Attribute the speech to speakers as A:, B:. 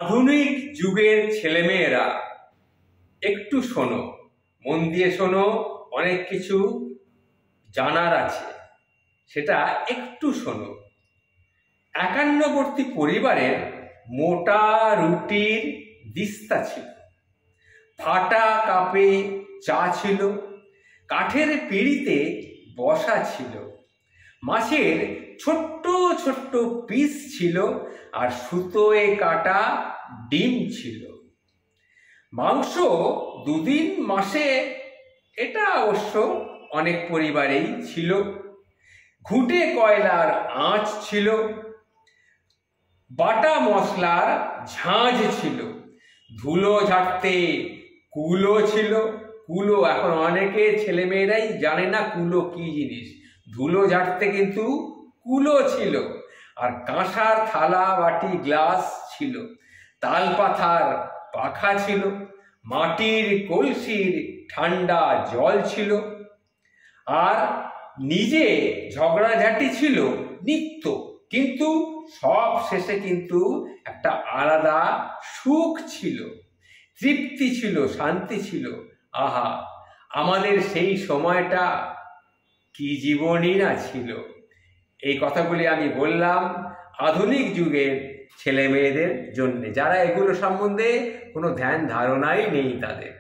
A: আধুনিক যুগের ছেলেমেয়েরা একটু শোনো, মন দিয়ে শোনো, অনেক কিছু জানার আছে, সেটা একটু শোনো। একান্নবর্তী পরিবারের মোটা রুটির দিস্তা ছিল, ফাটা কাপে চা ছিল, কাঠের পিঁড়িতে বসা ছিল, মাছের ছোট্ট ছোট্ট পিস ছিল, আর সুতোয় কাটা ডিম ছিল। মাংস দুদিন মাসে, এটা অবশ্য অনেক পরিবারেই ছিল। ঘুঁটে কয়লার আঁচ ছিল, বাটা মশলার ঝাঁঝ ছিল, ধুলো ঝাড়তে কুলো ছিল। কুলো এখন অনেকে ছেলেমেয়েরাই জানে না কুলো কি জিনিস। ধুলো ঝাড়তে কিন্তু কুলো ছিল। আর কাঁসার থালা বাটি গ্লাস ছিল, তাল পাথার পাখা ছিল, মাটির কলসির ঠান্ডা জল ছিল। আর নিজে ঝগড়াঝাটি ছিল নিত্য, কিন্তু সব শেষে কিন্তু একটা আলাদা সুখ ছিল, তৃপ্তি ছিল, শান্তি ছিল। আহা, আমাদের সেই সময়টা কি জীবনই না ছিল। এই কথাগুলি আমি বললাম আধুনিক যুগের ছেলে মেয়েদের জন্যে, যারা এগুলো সম্বন্ধে কোনো ধ্যান ধারণাই নেই তাদের।